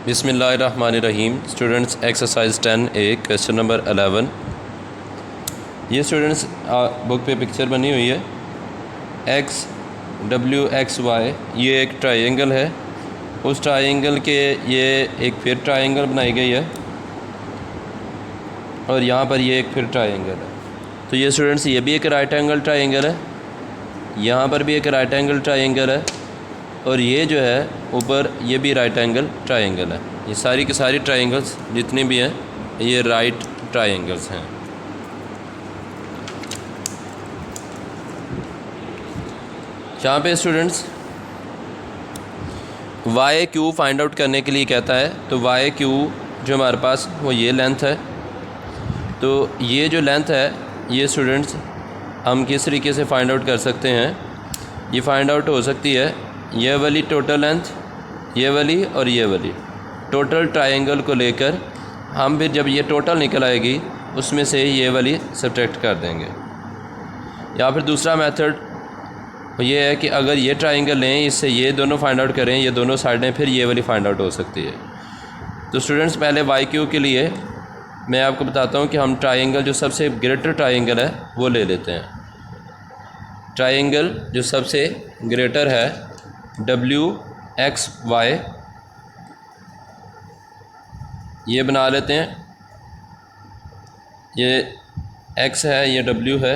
बिस्मिल्लाहिर्रहमानिर्रहीम। Students exercise 10 ए question number 11। ये students book पे पिक्चर बनी हुई है एक्स डब्ल्यू एक्स वाई। ये एक ट्रायंगल है, उस ट्रायंगल के ये एक फिर ट्रायंगल बनाई गई है और यहाँ पर ये एक फिर ट्रायंगल है। तो ये स्टूडेंट्स ये भी एक राइट एंगल ट्रायंगल है, यहाँ पर भी एक राइट एंगल ट्रायंगल है और ये जो है ऊपर ये भी राइट एंगल ट्रायंगल है। ये सारी की सारी ट्रायंगल्स जितनी भी हैं ये राइट ट्रायंगल्स हैं। यहाँ पे students Y Q find out करने के लिए कहता है, तो वाई क्यू जो हमारे पास वो ये लेंथ है। तो ये जो लेंथ है ये स्टूडेंट्स हम किस तरीके से फाइंड आउट कर सकते हैं, ये फाइंड आउट हो सकती है ये वाली टोटल लेंथ, ये वाली और ये वाली टोटल ट्रायंगल को लेकर हम फिर जब ये टोटल निकल आएगी उसमें से ये वाली सब्ट्रैक्ट कर देंगे। या फिर दूसरा मेथड ये है कि अगर ये ट्रायंगल लें, इससे ये दोनों फाइंड आउट करें, ये दोनों साइडें, फिर ये वाली फाइंड आउट हो सकती है। तो स्टूडेंट्स पहले वाई क्यू के लिए मैं आपको बताता हूँ कि हम ट्रायंगल जो सबसे ग्रेटर ट्रायंगल है वो ले लेते हैं। ट्रायंगल जो सबसे ग्रेटर है डब्ल्यू एक्स वाई, ये बना लेते हैं। ये x है, ये w है,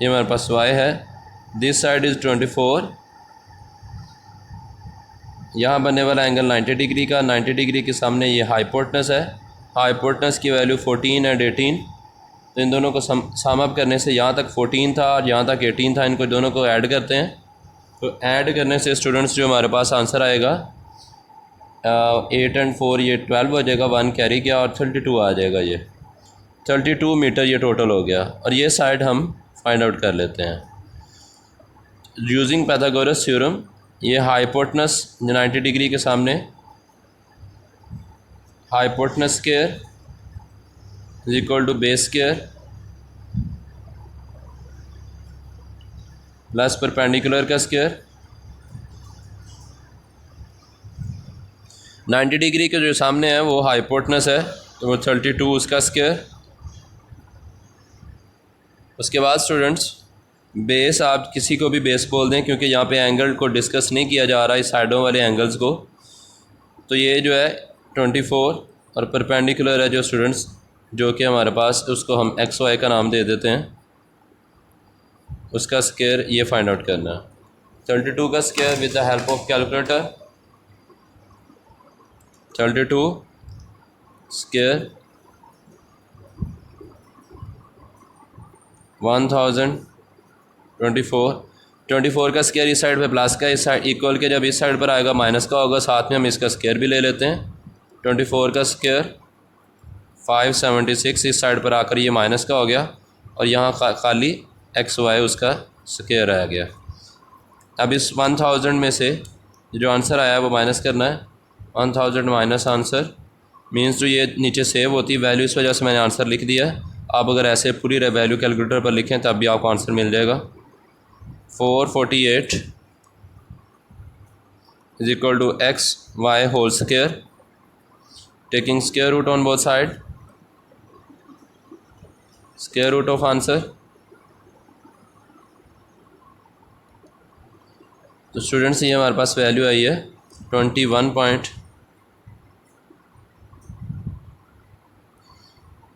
ये हमारे पास y है। This side is 24। यहाँ बनने वाला एंगल 90 डिग्री का, 90 डिग्री के सामने ये हाइपोटेनस है। हाइपोटेनस की वैल्यू 14 एंड 18। तो इन दोनों को सम अप करने से यहाँ तक 14 था और यहाँ तक 18 था, इनको दोनों को ऐड करते हैं। तो ऐड करने से स्टूडेंट्स जो हमारे पास आंसर आएगा 8 एंड 4 ये 12 हो जाएगा, 1 कैरी किया और 32 आ जाएगा। ये 32 मीटर ये टोटल हो गया और ये साइड हम फाइंड आउट कर लेते हैं यूजिंग पाइथागोरस थ्योरम। ये हाइपोटेनस 90 डिग्री के सामने hypotenuse square is equal to base square plus perpendicular का स्क्वायर। 90 डिग्री के जो सामने है वो हाइपोटेनस है, तो वो 32 उसका स्क्वायर। उसके बाद स्टूडेंट्स बेस, आप किसी को भी बेस बोल दें क्योंकि यहाँ पे एंगल को डिस्कस नहीं किया जा रहा है, इस साइडों वाले एंगल्स को। तो ये जो है 24 और परपेंडिकुलर है जो स्टूडेंट्स, जो कि हमारे पास, उसको हम एक्स वाई का नाम दे देते हैं। उसका स्क्वायर ये फाइंड आउट करना है। 32 का square with the help of calculator, 32 square 1000, 24 का स्क्वायर इस साइड पे प्लस का, इस साइड इक्वल के जब इस साइड पर आएगा माइनस का होगा, साथ में हम इसका स्क्वायर भी ले लेते हैं। 24 का स्क्वायर 576, इस साइड पर आकर ये माइनस का हो गया और यहाँ खाली एक्स वाई उसका स्क्वायर आ गया। अब इस 1000 में से जो आंसर आया है वो माइनस करना है। 1000 माइनस आंसर मीन्स जो ये नीचे सेव होती है वैल्यू, इस वजह से मैंने आंसर लिख दिया है। आप अगर ऐसे पूरी वैल्यू कैलकुलेटर पर लिखें तब भी आपको आंसर मिल जाएगा। 448 is equal to X Y whole square taking square root on both side, square root of answer. तो स्टूडेंट्स ये हमारे पास वैल्यू आई है 21 पॉइंट,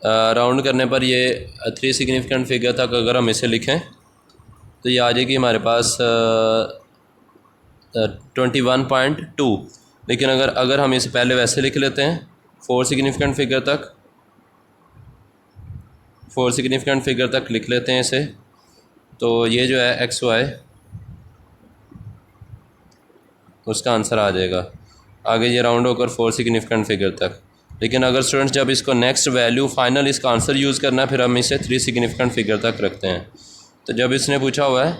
राउंड करने पर ये 3 सिग्निफिकेंट फिगर तक अगर हम इसे लिखें तो ये आ जाएगी हमारे पास 21.2। लेकिन अगर हम इसे पहले वैसे लिख लेते हैं 4 सिग्निफिकेंट फिगर तक, 4 सिग्निफिकेंट फिगर तक लिख लेते हैं इसे, तो ये जो है एक्स वाई उसका आंसर आ जाएगा। आगे ये राउंड होकर 4 सिग्निफिकेंट फिगर तक। लेकिन अगर स्टूडेंट्स जब इसको नेक्स्ट वैल्यू फाइनल इसका आंसर यूज़ करना है, फिर हम इसे 3 सिग्निफिकेंट फिगर तक रखते हैं। तो जब इसने पूछा हुआ है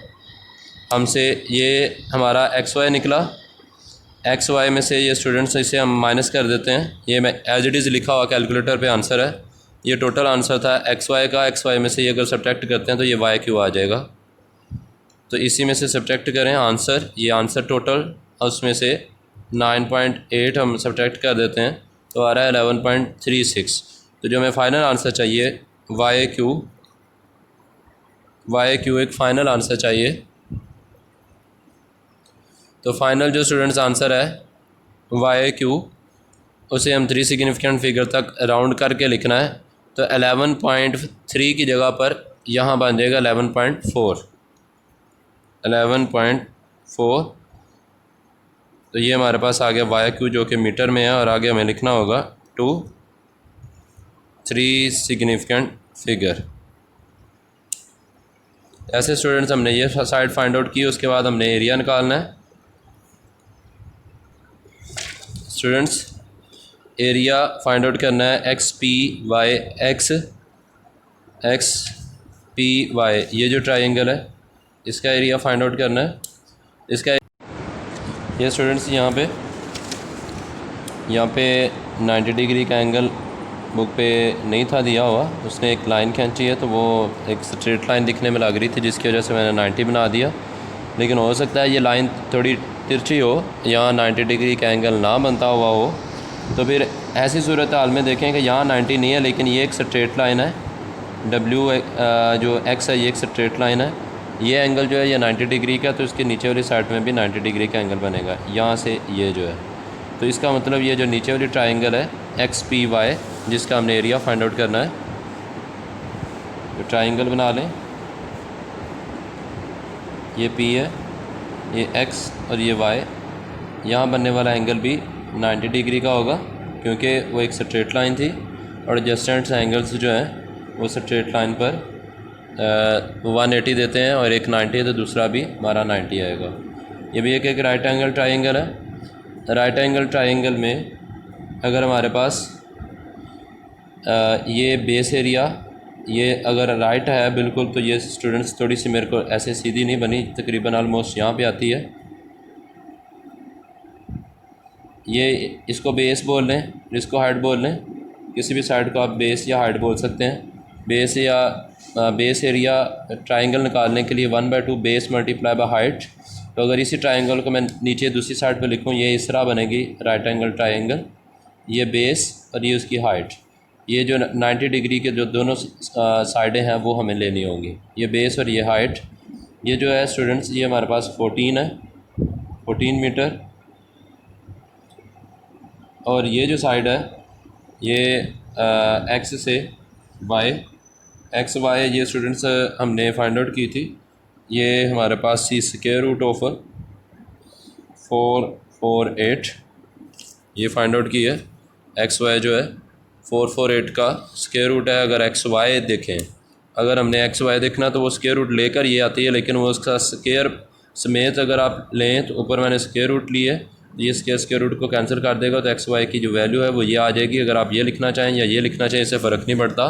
हमसे, ये हमारा एक्स वाई निकला, एक्स वाई में से ये स्टूडेंट्स इसे हम माइनस कर देते हैं। ये मैं एज इट इज़ लिखा हुआ कैलकुलेटर पे आंसर है, ये टोटल आंसर था एक्स वाई का। एक्स वाई में से ये अगर सब्ट्रैक्ट करते हैं तो ये वाई क्यू आ जाएगा। तो इसी में से सब्ट्रैक्ट करें आंसर, ये आंसर टोटल, और उसमें से 9.8 हम सब्ट्रैक्ट कर देते हैं तो आ रहा है 11.36। तो जो हमें फ़ाइनल आंसर चाहिए वाई क्यू एक फ़ाइनल आंसर चाहिए। तो फाइनल जो स्टूडेंट्स आंसर है वाई क्यू, उसे हम 3 सिग्निफिकेंट फिगर तक राउंड करके लिखना है। तो 11.3 की जगह पर यहाँ बन जाएगा 11.4। तो ये हमारे पास आ गया वाई क्यू जो कि मीटर में है, और आगे हमें लिखना होगा 3 सिग्निफिकेंट फिगर। ऐसे स्टूडेंट्स हमने ये साइड फाइंड आउट की, उसके बाद हमने एरिया निकालना है। स्टूडेंट्स एरिया फाइंड आउट करना है एक्स पी वाई, ये जो ट्राइंगल है इसका एरिया फाइंड आउट करना है। इसका ये स्टूडेंट्स यहाँ पे 90 डिग्री का एंगल बुक पे नहीं था दिया हुआ, उसने एक लाइन खींची है तो वो एक स्ट्रेट लाइन दिखने में लग रही थी, जिसकी वजह से मैंने 90 बना दिया। लेकिन हो सकता है ये लाइन थोड़ी तिरछी हो, यहाँ 90 डिग्री का एंगल ना बनता हुआ हो, तो फिर ऐसी सूरत हाल में देखें कि यहाँ 90 नहीं है लेकिन ये एक स्ट्रेट लाइन है, जो एक्स है ये एक स्ट्रेट लाइन है, ये एंगल जो है ये 90 डिग्री का, तो इसके नीचे वाली साइड में भी 90 डिग्री का एंगल बनेगा यहाँ से ये जो है। तो इसका मतलब ये जो नीचे वाली ट्राइंगल है एक्स पी वाई, जिसका हमने एरिया फाइंड आउट करना है, तो ट्राइंगल बना लें। ये पी है, ये एक्स और ये वाई, यहाँ बनने वाला एंगल भी 90 डिग्री का होगा क्योंकि वो एक स्ट्रेट लाइन थी, और एडजस्टेंट्स एंगल्स जो हैं वो स्ट्रेट लाइन पर 180 देते हैं, और एक 90 है तो दूसरा भी हमारा 90 आएगा। ये भी एक राइट एंगल ट्राइंगल है। राइट एंगल ट्राइंगल में अगर हमारे पास ये बेस एरिया ये अगर राइट है बिल्कुल, तो ये स्टूडेंट्स थोड़ी सी मेरे को ऐसे सीधी नहीं बनी, तकरीबन ऑलमोस्ट यहाँ पे आती है। ये इसको बेस बोल लें, इसको हाइट बोल लें, किसी भी साइड को आप बेस या हाइट बोल सकते हैं। बेस एरिया ट्राइंगल निकालने के लिए 1/2 बेस मल्टीप्लाई बाय हाइट। तो अगर इसी ट्राइंगल को मैं नीचे दूसरी साइड पर लिखूँ, ये इस तरह बनेगी राइट एंगल ट्राइंगल, ये बेस और ये उसकी हाइट। ये जो 90 डिग्री के जो दोनों साइडें हैं वो हमें लेनी होंगी, ये बेस और ये हाइट। ये जो है स्टूडेंट्स ये हमारे पास 14 है, 14 मीटर। और ये जो साइड है ये एक्स से वाई, एक्स वाई ये स्टूडेंट्स हमने फाइंड आउट की थी। ये हमारे पास सी स्क्वायर रूट ऑफ 448 ये फाइंड आउट की है। एक्स वाई जो है 448 का स्क्वायर रूट है। अगर एक्स वाई देखें, अगर हमने एक्स वाई देखना तो वो स्क्वायर रूट लेकर ये आती है, लेकिन वो उसका स्क्वायर समेत अगर आप लें तो ऊपर मैंने स्क्वायर रूट ली है, ये स्क्वायर रूट को कैंसिल कर देगा, तो एक्स वाई की जो वैल्यू है वो ये आ जाएगी। अगर आप ये लिखना चाहें या ये लिखना चाहें इससे फ़र्क नहीं पड़ता।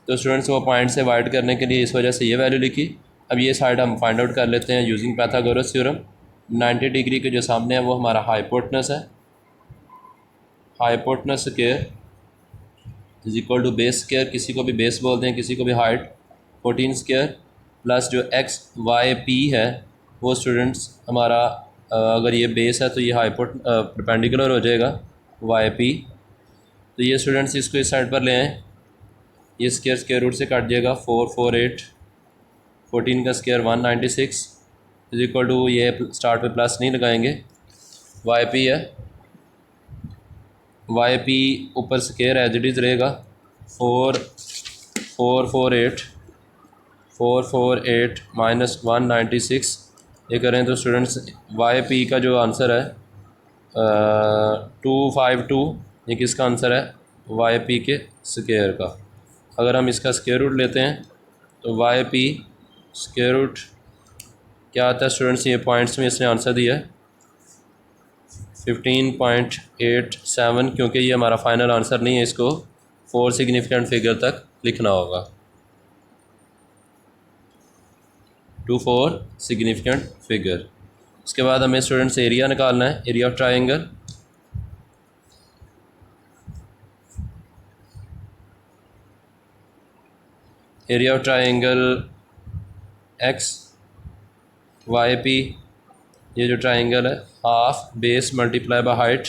तो स्टूडेंट्स वो पॉइंट से वाइड करने के लिए इस वजह से ये वैल्यू लिखी। अब ये साइड हम फाइंड आउट कर लेते हैं यूजिंग पाइथागोरस थ्योरम। 90 डिग्री के जो सामने है वो हमारा हाइपोटेनस है, hypotenuse square is equal to base square, किसी को भी बेस बोलते हैं किसी को भी हाइट, 14 स्क्वायर प्लस जो एक्स वाई पी है वो स्टूडेंट्स हमारा अगर ये बेस है तो ये परपेंडिकुलर हो जाएगा वाई पी। तो ये स्टूडेंट्स इसको इस साइड पर ले आएँ, ये स्क्वायर रूट से काट जाएगा 448, 14 का स्क्वायर 196 इज इक्वल टू, ये स्टार्ट पे प्लस नहीं लगाएंगे, वाई पी है, वाई पी ऊपर स्क्वायर एज इट इज़ रहेगा 448 माइनस 196 ये करें तो स्टूडेंट्स वाई पी का जो आंसर है 252, ये किसका आंसर है वाई पी के स्क्वायर का। अगर हम इसका स्क्वायर रूट लेते हैं तो वाई पी स्क्वायर रूट क्या आता है स्टूडेंट्स, ये पॉइंट्स में इसने आंसर दिया है 15.87, क्योंकि ये हमारा फाइनल आंसर नहीं है, इसको 4 सिग्निफिकेंट फिगर तक लिखना होगा, 4 सिग्निफिकेंट फिगर। इसके बाद हमें स्टूडेंट्स एरिया निकालना है, area of triangle. Area of triangle X Y P ये जो ट्राइंगल है half base multiply by height.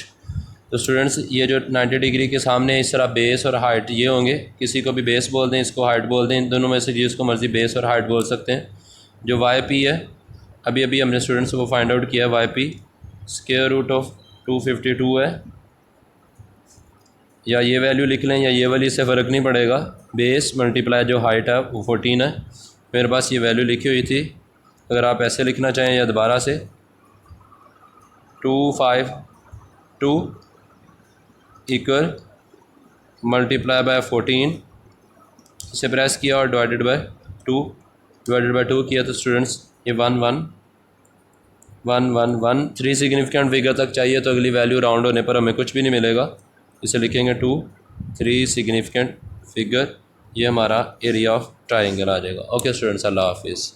तो स्टूडेंट्स ये जो 90 डिग्री के सामने इस तरह बेस और हाइट ये होंगे, किसी को भी बेस बोल दें, इसको हाइट बोल दें, इन दोनों में से जिसको मर्ज़ी बेस और हाइट बोल सकते हैं। जो वाई पी है अभी अभी हमने स्टूडेंट्स को फाइंड आउट किया है, Y P square root of 252 है, या ये वैल्यू लिख लें या ये वाली, इससे फ़र्क नहीं पड़ेगा। बेस मल्टीप्लाई जो हाइट है वो 14 है। मेरे पास ये वैल्यू लिखी हुई थी, अगर आप ऐसे लिखना चाहें या दोबारा से 252 इक्वल मल्टीप्लाई बाय 14, इसे प्रेस किया और डिवाइडेड बाय 2 किया तो स्टूडेंट्स ये 1 1 1 1 1 3 सिग्निफिकेंट फिगर तक चाहिए, तो अगली वैल्यू राउंड होने पर हमें कुछ भी नहीं मिलेगा। इसे लिखेंगे 2 3 सिग्निफिकेंट फिगर, ये हमारा एरिया ऑफ ट्राइंगल आ जाएगा। ओके स्टूडेंट्स, अल्लाह हाफिज़।